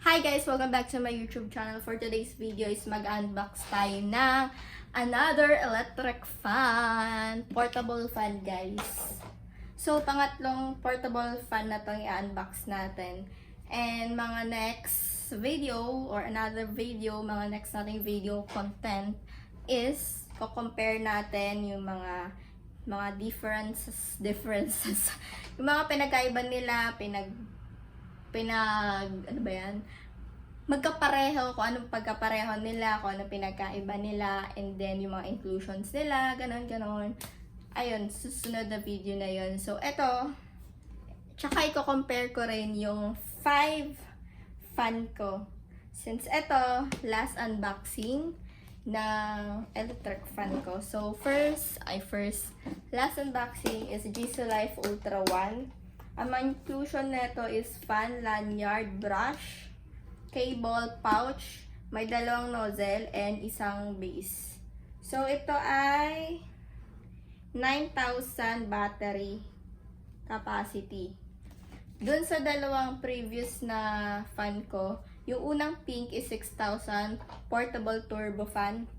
Hi guys! Welcome back to my YouTube channel. For today's video is mag-unbox tayo ng another electric fan. Portable fan guys. So, pangatlong portable fan na itong i-unbox natin. And mga next video or another video, mga next nating video content is ko-compare natin yung mga differences yung mga pinagkaiba nila, ano ba yan? Magkapareho, kung anong pagkapareho nila, kung anong pinagkaiba nila, and then yung mga inclusions nila, ganon. Ayun, susunod na video na yun. So, eto, tsaka i-compare ko rin yung 5 fan ko. Since eto, last unboxing ng electric fan ko. So, last unboxing is Jisoo Life Ultra 1. Ang inclusion nito is fan, lanyard, brush, cable, pouch, may 2 nozzle, and isang base. So, ito ay 9,000 battery capacity. Dun sa dalawang previous na fan ko, yung unang pink is 6,000 portable turbo fan.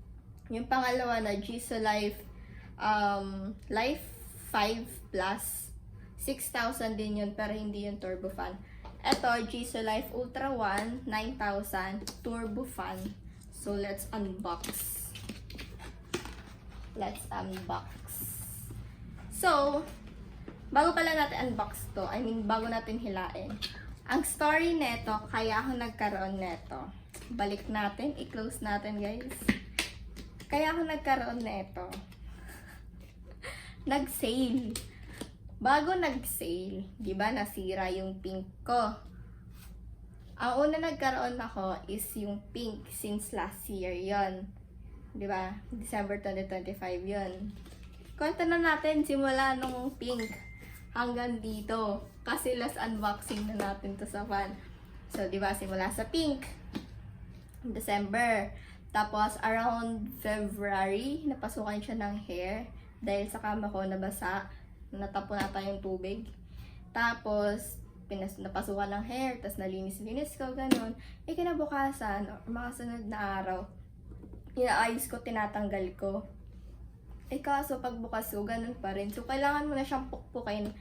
Yung pangalawa na Jisoo Life Life 5 Plus, 6,000 din yun, pero hindi yung turbo fan. Ito, Jisoo Life Ultra 1, 9,000 turbo fan. So, let's unbox. So, bago pala natin unbox to, bago natin hilain. Ang story neto, kaya ako nagkaroon neto. Balik natin, i-close natin guys. Kaya ako nagkaroon neto. Nag-sale. Bago nag-sale, di ba nasira yung pink ko. Ang una nagkaroon ako is yung pink since last year yon. Di ba? December 2025 yon. Kwento na natin simula nung pink hanggang dito. Kasi last unboxing na natin to sa fan. So, di ba? Simula sa pink, December. Tapos, around February, napasukan siya ng hair. Dahil sa kama ko nabasa. Natapon na tayong tubig. Tapos, napasukan ng hair, tapos nalinis-linis ko, ganun. Kinabukasan, mga sunod na araw, inaayos ko, tinatanggal ko. Kaso pagbukas ko, ganun pa rin. So, kailangan mo na siyang pukpukin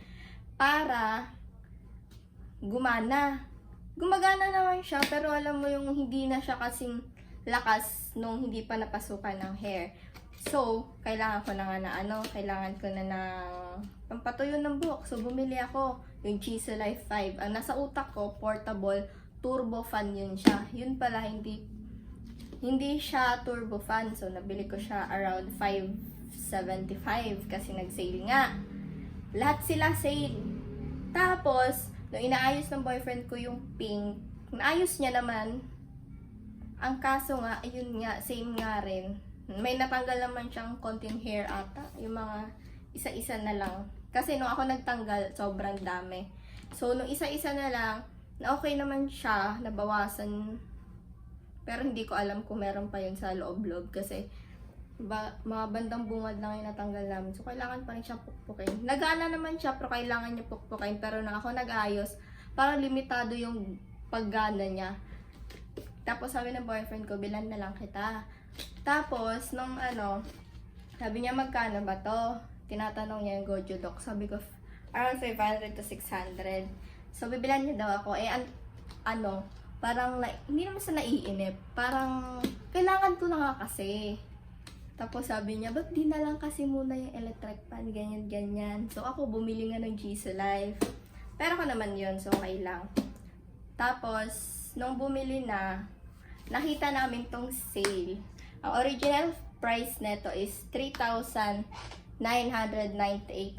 para gumana. Gumagana naman siya, pero alam mo yung hindi na siya kasing lakas nung hindi pa napasukan ng hair. So, kailangan ko na kailangan ko na ng pampatuyo ng buhok. So, bumili ako yung Jisoo Life 5. Ang nasa utak ko, portable turbo fan yun siya. Yun pala, hindi siya turbo fan. So, nabili ko siya around 575 kasi nag-sale nga. Lahat sila sale. Tapos, nung inaayos ng boyfriend ko yung pink, naayos niya naman. Ang kaso nga, ayun nga, same nga rin. May natanggal naman siyang konting hair ata. Yung mga isa-isa na lang. Kasi nung ako nagtanggal, sobrang dami. So, nung isa-isa na lang, na okay naman siya, nabawasan. Pero hindi ko alam kung meron pa yun sa loob-loob. Kasi, mga bandang bungad lang yung natanggal namin. So, kailangan pa rin siyang pukpukin. Nagana naman siya, pero kailangan niya pukpukin. Pero nung ako nag-ayos, parang limitado yung paggana niya. Tapos, sabi ng boyfriend ko, bilan na lang kita. Tapos, nung sabi niya, magkano ba to? Tinatanong niya yung Gojo Doc. Sabi ko, around 500 to 600. So, bibilan niya daw ako. Parang, hindi naman sa naiinip. Parang, kailangan ko na nga kasi. Tapos, sabi niya, ba't di na lang kasi muna yung electric fan, ganyan. So, ako, bumili nga ng Jisoo Life. Pero ko naman yun, so okay lang. Tapos, nung bumili na, nakita namin tong sale. Ang original price neto is 3,998,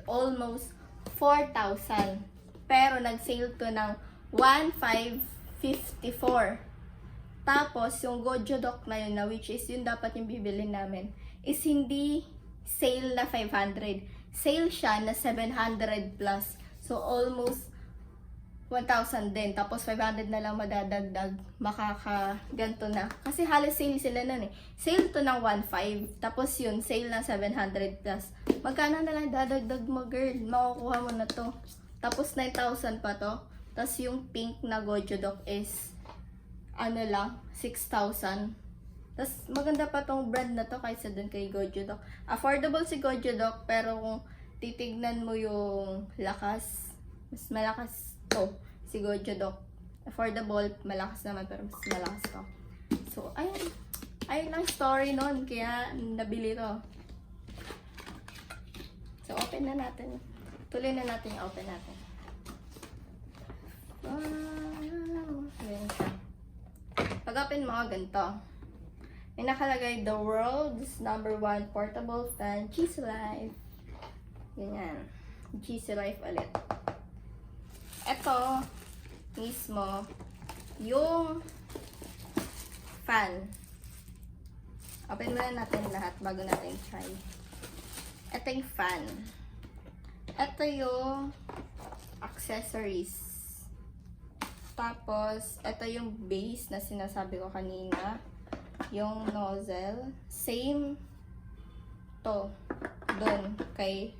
almost 4,000. Pero nag-sale to ng 1,554. Tapos, yung Gojo Doc na yun, which is yun dapat yung bibili namin, is hindi sale na 500. Sale siya na 700 plus. So, almost 1,000 din. Tapos 500 na lang madadagdag. Makakaganto na. Kasi halos sale sila nun eh. Sale to ng 1,500. Tapos yun, sale na 700 plus. Magkano na lang dadagdag mo, girl? Makukuha mo na to. Tapos 9,000 pa to. Tapos yung pink na Gojo Doc is ano lang, 6,000. Tapos maganda pa tong brand na to kaysa dun kay Gojo Doc. Affordable si Gojo Doc, pero kung titignan mo yung lakas, mas malakas to si Gojo Doc. Affordable, malakas naman, pero mas malakas to. So, ayun lang story nun, kaya nabili to. So, open na natin. Tuloy na natin yung open natin. Ayan siya. Pag-open mo, ganito. May nakalagay, the world's #1 portable fan, GC Life. Ganyan. GC Life ulit. Ito, mismo, yung fan. Open muna natin lahat bago natin try. Ito yung fan. Ito yung accessories. Tapos, ito yung base na sinasabi ko kanina. Yung nozzle. Same to. Doon kay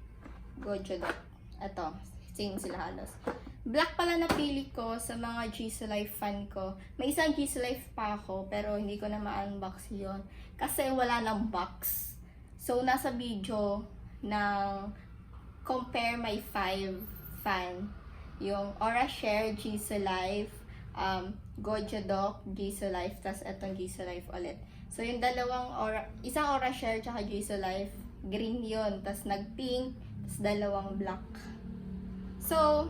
Gojo Doc. Ito. Same sila halos. Black pala napili ko sa mga GC Life fan ko. May isang GC Life pa ako, pero hindi ko na ma-unbox yun. Kasi wala ng box. So, nasa video ng compare my 5 fan. Yung Aura Share GC Life, Gojo Doc GC Life, tas etong GC Life ulit. So, yung isang Aura Share tsaka GC Life, green yun. Tas nag-pink, tas dalawang black. So,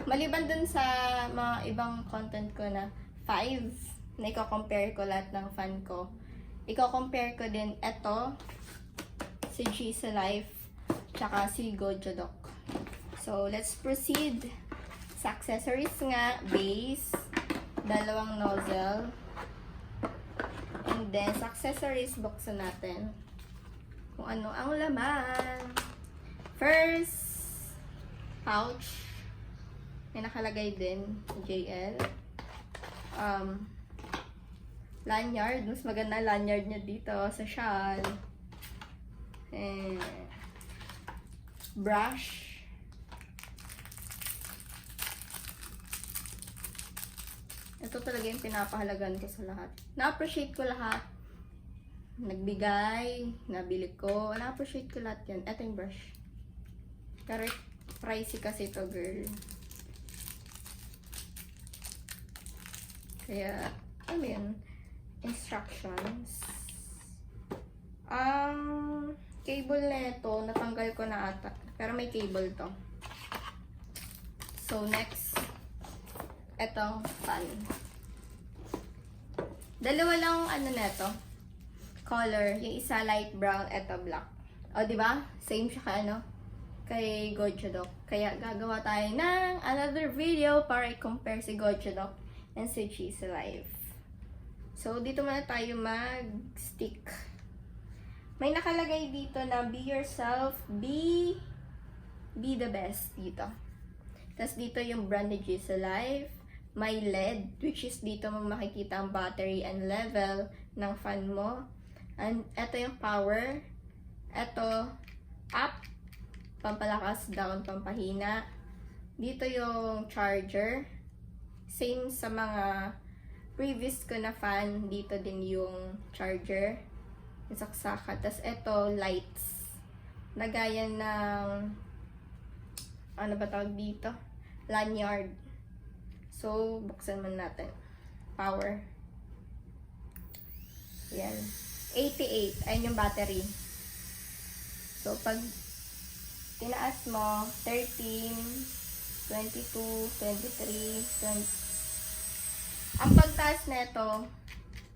maliban dun sa mga ibang content ko na 5 na i-compare ko lahat ng fan ko, i-compare ko din eto, si GC Life, tsaka si Gojo Doc. So, let's proceed. Sa accessories nga, base, dalawang nozzle, and then sa accessories, buksan natin kung ano ang laman. First, pouch. May nakalagay din, JL. Lanyard. Mas maganda lanyard niya dito sa shawl. And brush. Ito talaga yung pinapahalagan ko sa lahat. Na-appreciate ko lahat. Nagbigay, nabili ko. Na-appreciate ko lahat yan. Ito yung brush. Pero pricey kasi ito, girl. Kaya, ano yun? Instructions. Cable na ito, natanggal ko na ata. Pero may cable to. So, next. Etong fan. Dalawa lang ano neto. Color. Yung isa light brown, eto black. O, di ba? Same siya kay Gojo Doc. Kaya gagawa tayo ng another video para i-compare si Gojo Doc and si GC Life. So, dito muna tayo mag-stick. May nakalagay dito na be yourself, be the best dito. Tapos dito yung brand ni GC Life. May LED, which is dito mo makikita ang battery and level ng fan mo. And ito yung power. Ito, up, pampalakas, down, pampahina. Dito yung charger. Same sa mga previous ko na fan, dito din yung charger. Yung saksaka. Tapos ito, lights. Nagayan ng, ano ba tawag dito? Lanyard. So, buksan man natin. Power. Yan. 88. Ayun yung battery. So, pag tinaas mo, 13, 22, 23, 20. Ang pagtaas nito,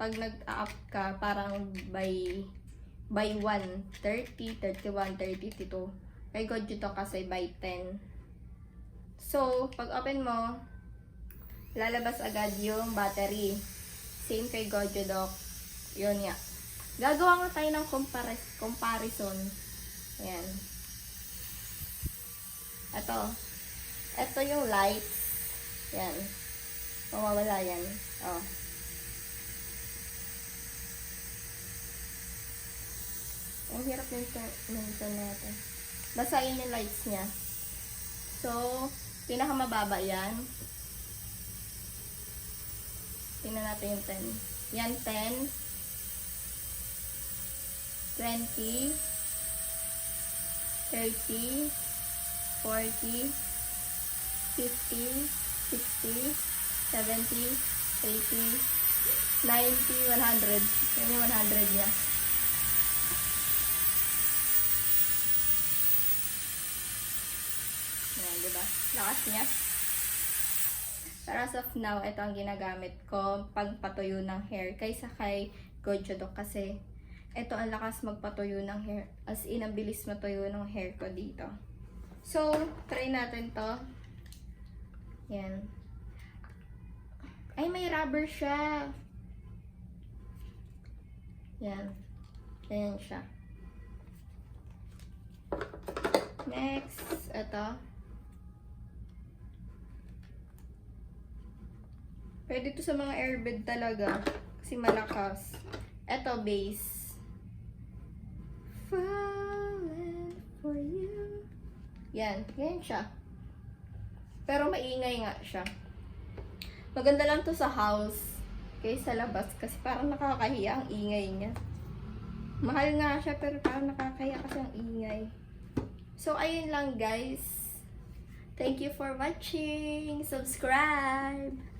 pag nag-up ka, parang by 1, 30, 31, 32. Kay Gojo Doc kasi by 10. So, pag open mo, lalabas agad yung battery. Same kay Gojo Doc. Yun nga. Gagawa nga tayo ng comparison. Ayan. Ito yung lights. Yan. Mawawala yan. Oh. Ang hirap nito natin. Basahin yung lights niya. So, pinakamababa yan. Tingnan natin yung 10. Yan, 10. 20. 30. 40. 50. 60. 70. 80. 90. 100. Yan yung 100 niya. Yan, diba? Lakas niya. Pero as of now, ito ang ginagamit ko pagpatuyo ng hair kaysa kay Gojodoc kasi ito ang lakas magpatuyo ng hair. As in, ang bilis matuyo ng hair ko dito. So, try natin to. Yan. Ay, may rubber siya. Yan. Ayan siya. Next, ito. Pwede to sa mga airbed talaga. Kasi malakas. Ito, base. Falling for you. Yan. Yan siya. Pero maingay nga siya. Maganda lang to sa house. Okay, sa labas. Kasi parang nakakahiya ang ingay niya. Mahal nga siya pero parang nakakahiya kasi ang ingay. So, ayun lang guys. Thank you for watching. Subscribe!